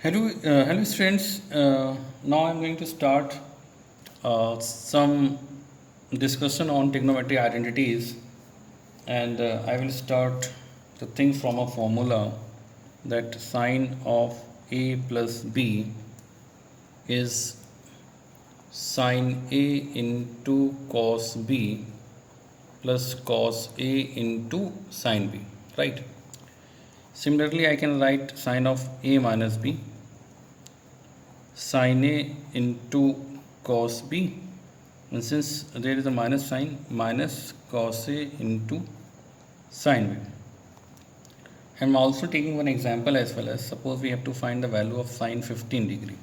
Hello students. Now I'm going to start some discussion on trigonometry identities, and I will start the thing from a formula that sine of a plus b is sine a into cos b plus cos a into sine b, right? Similarly, I can write sine of a minus b sin a into cos b, and since there is a minus sign, minus cos a into sin b. I'm also taking one example as well. As suppose we have to find the value of sine 15 degree.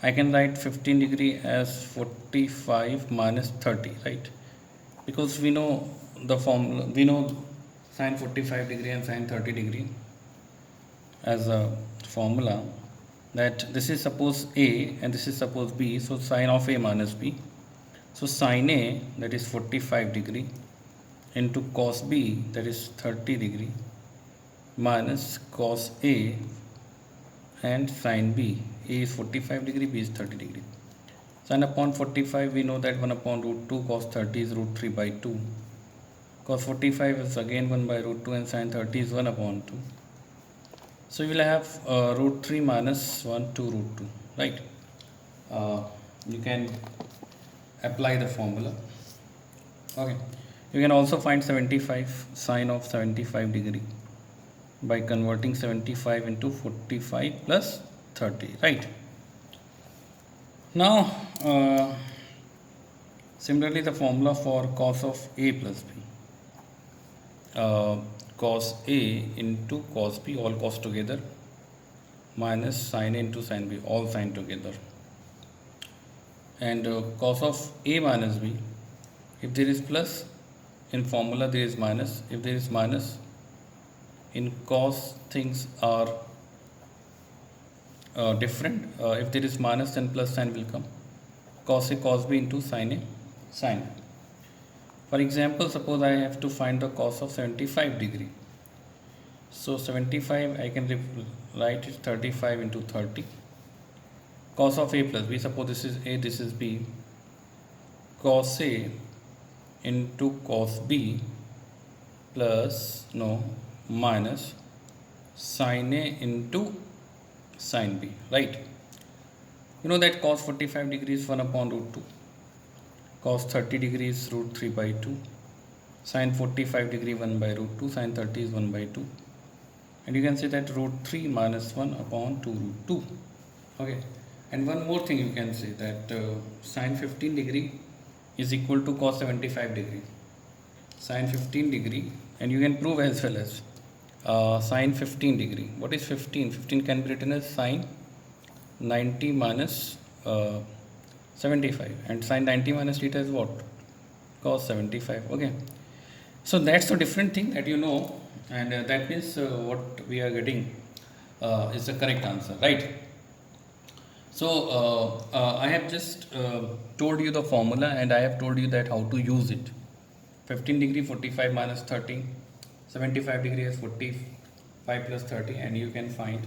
I can write 15 degree as 45 minus 30, right? Because we know the formula, we know sine 45 degree and sine 30 degree as a formula, that this is suppose a and this is suppose b, so sine of a minus b, so sine a, that is 45 degree, into cos b, that is 30 degree, minus cos a and sine b. A is 45 degree, b is 30 degree. Sine upon 45, we know that 1 upon root 2, cos 30 is root 3 by 2, cos 45 is again 1 by root 2, and sine 30 is 1 upon 2. So you will have root 3 minus 1 to root 2, right? You can apply the formula. Okay. You can also find 75, sine of 75 degree, by converting 75 into 45 plus 30, right? Now, similarly, the formula for cos of a plus b. Cos a into cos b, all cos together, minus sin a into sin b, all sin together, and cos of a minus b, if there is plus in formula, there is minus. If there is minus in cos, things are different. If there is minus, then plus sign will come. Cos a cos b into sin a sin b. For example, suppose I have to find the cos of 75 degree. So 75, I can write it 35 into 30. Cos of a plus b, suppose this is a, this is b. Cos a into cos b plus, no, minus sin a into sin b, right? You know that cos 45 degrees 1 upon root 2. Cos 30 degrees root 3 by 2, sin 45 degree 1 by root 2, sin 30 is 1 by 2, and you can say that root 3 minus 1 upon 2 root 2. Okay, and one more thing you can say, that sin 15 degree is equal to cos 75 degree. Sin 15 degree, and you can prove as well as sin 15 degree. What is 15? 15 can be written as sin 90 minus 75, and sin 90 minus theta is what? Cos 75. Okay, so that's a different thing that you know, and that means what we are getting is the correct answer, right? So I have just told you the formula, and I have told you that how to use it. 15 degree 45 minus 30, 75 degree is 45 plus 30, and you can find.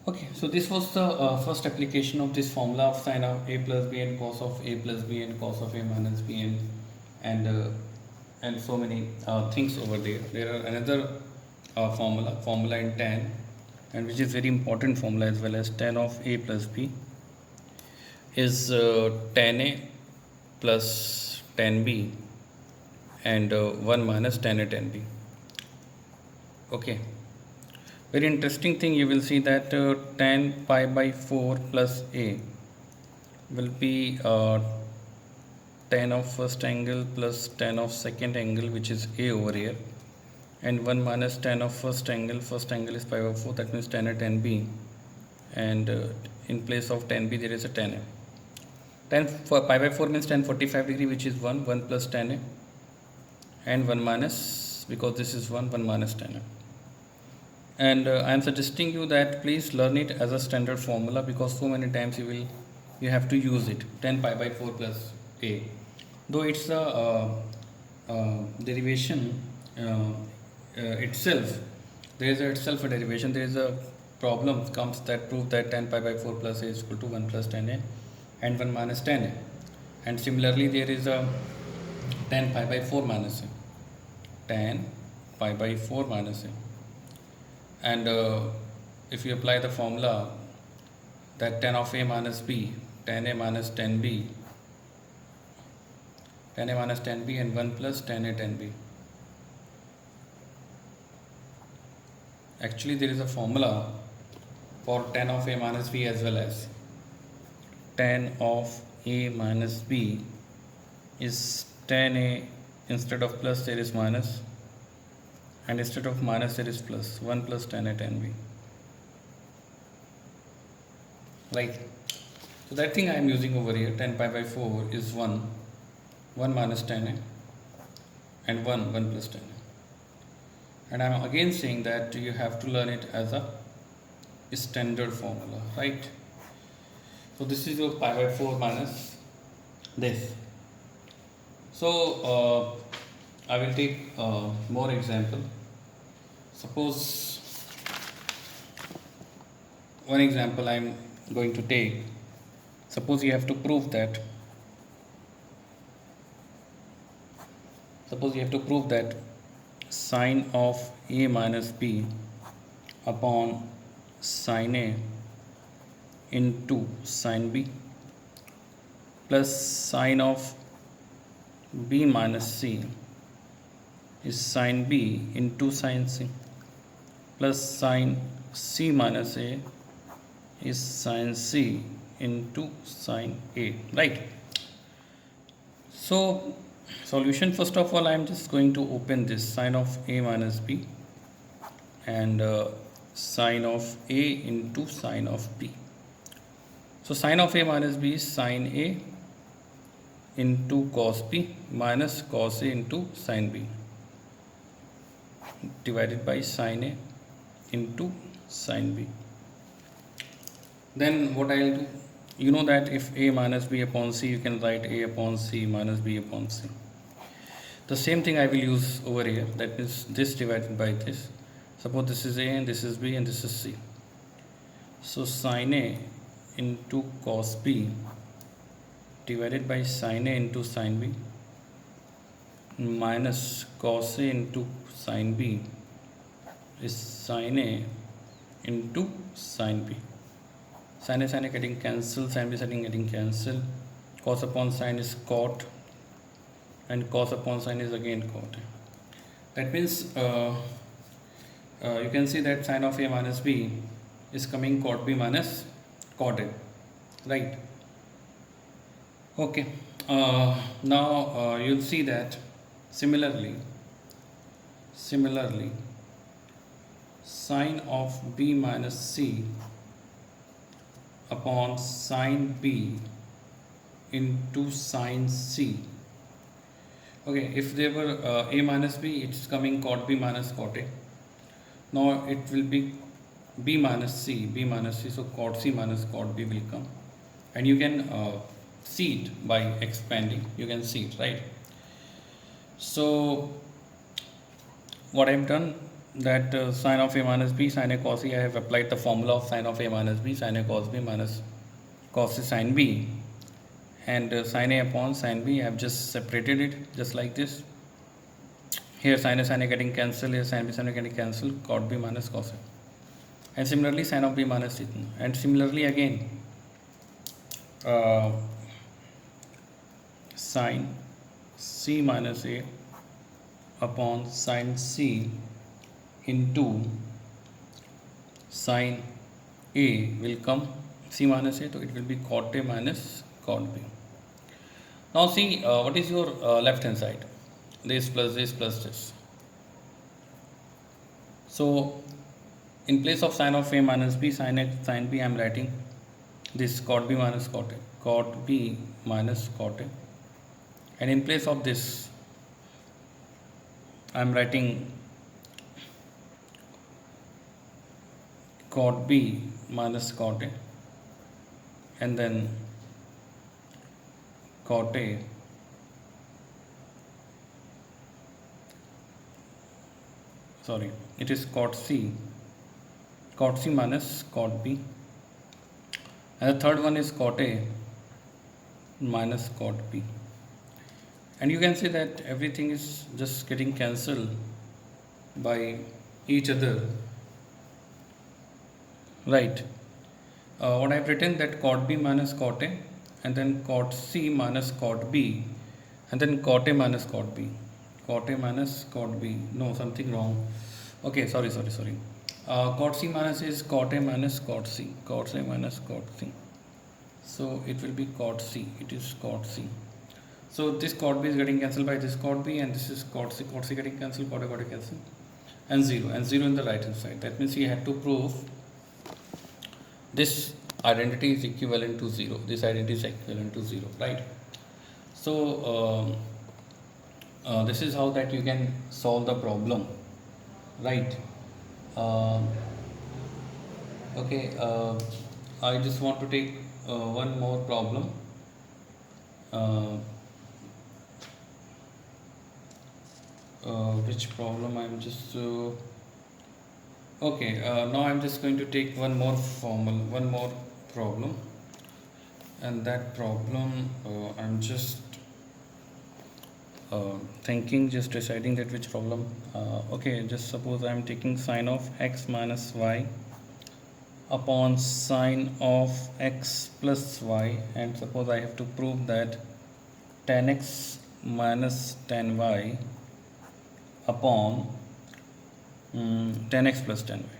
Okay, so this was the first application of this formula of sine of a plus b and cos of a plus b and cos of a minus b, and so many things over there. There are another formula in tan, and which is very important formula as well, as tan of a plus b is tan a plus tan b, and 1 minus tan a tan b. Okay. Very interesting thing, you will see that tan pi by 4 plus a will be tan of first angle plus tan of second angle, which is a over here, and 1 minus tan of first angle is pi by 4, that means tan a tan b, and in place of tan b there is a tan a. Tan for pi by 4 means tan 45 degree, which is 1 plus tan a, and 1 minus, because this is 1 minus tan a. And I am suggesting you that please learn it as a standard formula, because so many times you have to use it. Tan pi by 4 plus a, though it's a derivation itself, there is itself a derivation, there is a problem comes that prove that tan pi by 4 plus a is equal to 1 plus tan a and 1 minus tan a. And similarly there is a tan pi by 4 minus a. Tan pi by 4 minus a. And if you apply the formula that tan of a minus b, tan a minus tan b, tan a minus tan b and 1 plus tan a tan b. Actually there is a formula for tan of a minus b as well as tan of a minus b is tan a, instead of plus there is minus, and instead of minus there is plus, 1 plus tan a tan b, right? So that thing I am using over here, tan pi by 4 is 1 minus tan a and 1 plus tan a, and I am again saying that you have to learn it as a standard formula, right? So this is your pi by 4 minus this. So I will take more example. Suppose one example I am going to take. Suppose you have to prove that sine of a minus b upon sine a into sine b plus sine of b minus c is sine b into sine c plus sine c minus a is sine c into sine a, right? So solution, first of all I am just going to open this sine of a minus b and sine of a into sine of b. So sine of a minus b is sine a into cos b minus cos a into sine b divided by sine a into sine b. Then what I will do, you know that if a minus b upon c, you can write a upon c minus b upon c. The same thing I will use over here, that is this divided by this. Suppose this is a and this is b and this is c. So sine a into cos b divided by sine a into sine b minus cos a into sine b is sine a into sine b. Sine a getting cancelled, sine b getting cancelled. Cos upon sine is cot and cos upon sine is again cot. That means you can see that sine of a minus b is coming cot b minus cot a, right? Okay. Now you'll see that similarly sine of b minus c upon sine b into sine c. Okay, if there were a minus b, it's coming cot b minus cot a. Now it will be b minus c, so cot c minus cot b will come, and you can see it by expanding, you can see it, right? So what I have done, that sine of a minus b, sine a cos c, I have applied the formula of sine of a minus b, sine a cos b minus cos a sine b, and sine a upon sine b, I have just separated it just like this. Here sine a getting cancelled, here sine b getting cancelled, cot b minus cos a, and similarly sine of b minus c, and similarly again sine c minus a upon sine c into sine a will come c minus a, so it will be cot a minus cot b. Now see what is your left hand side, this plus this plus this. So in place of sine of a minus b, sine b, I am writing this cot b minus cot a, cot b minus cot a, and in place of this I am writing cot b minus cot a, and then cot a it is cot c cot C minus cot B, and the third one is cot A minus cot B. And you can see that everything is just getting cancelled by each other, right? What I've written that cot B minus cot A, and then cot C minus cot B, and then cot A minus cot B, cot A minus cot B. No, something wrong. Okay, sorry. Cot C minus is cot A minus cot C, cot A minus cot C. So it will be cot C. It is cot C. So this cot B is getting cancelled by this cot B, and this is cot C. Cot C getting cancelled, cot A cancelled, and 0 in the right hand side. That means we had to prove this identity is equivalent to 0. This identity is equivalent to 0, right? So this is how that you can solve the problem, right? Okay, I just want to take one more problem. Which problem I'm just okay, now I'm just going to take one more problem, and that problem I'm just thinking, just deciding that which problem. Okay, just suppose I'm taking sine of x minus y upon sine of x plus y, and suppose I have to prove that tan x minus tan y upon tan x plus tan y.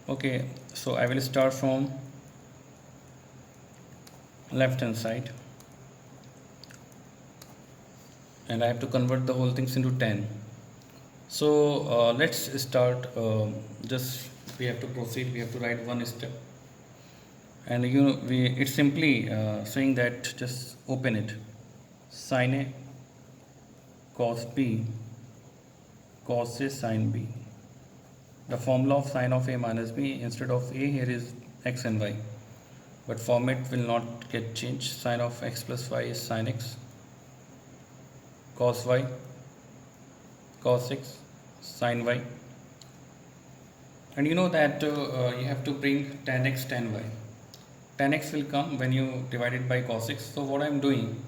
Okay, so I will start from left hand side, and I have to convert the whole things into tan. So let's start. Just we have to proceed. We have to write one step, and it's simply saying that just open it. Sine A cos B cos A sin B. The formula of sine of A minus B, instead of A here is x and y, but format will not get changed. Sine of x plus y is sin x, cos y cos x, sin y, and you know that you have to bring tan x tan y. Tan x will come when you divide it by cos x. So what I am doing,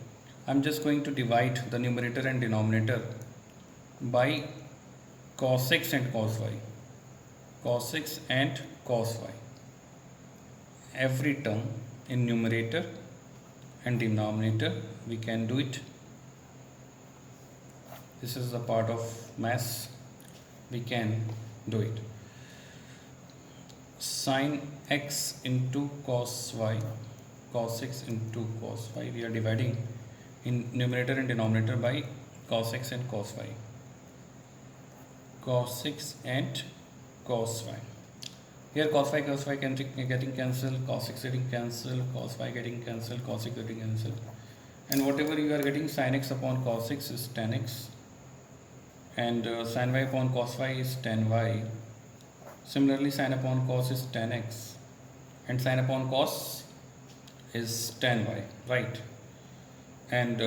I'm just going to divide the numerator and denominator by cos x and cos y, cos x and cos y. Every term in numerator and denominator we can do it. This is the part of maths, we can do it. Sin x into cos y, cos x into cos y, we are dividing in numerator and denominator by cos x and cos y, cos x and cos y. Here cos y getting cancelled, cos x getting cancelled, cos y getting cancelled, cos x getting cancelled, and whatever you are getting, sin x upon cos x is tan x, and sin y upon cos y is tan y. Similarly, sin upon cos is tan x, and sin upon cos is tan y, right? And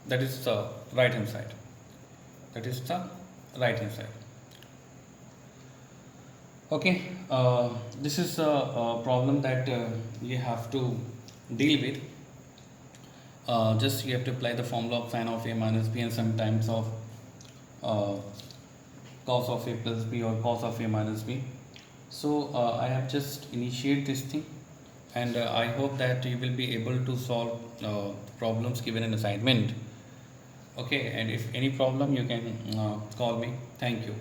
that is the right hand side. That is the right hand side. Okay, this is a problem that you have to deal with. Just you have to apply the formula of sine of A minus B and sometimes of cos of A plus B or cos of A minus B. So I have just initiated this thing, and I hope that you will be able to solve problems given in assignment. Okay, and if any problem you can call me. Thank you.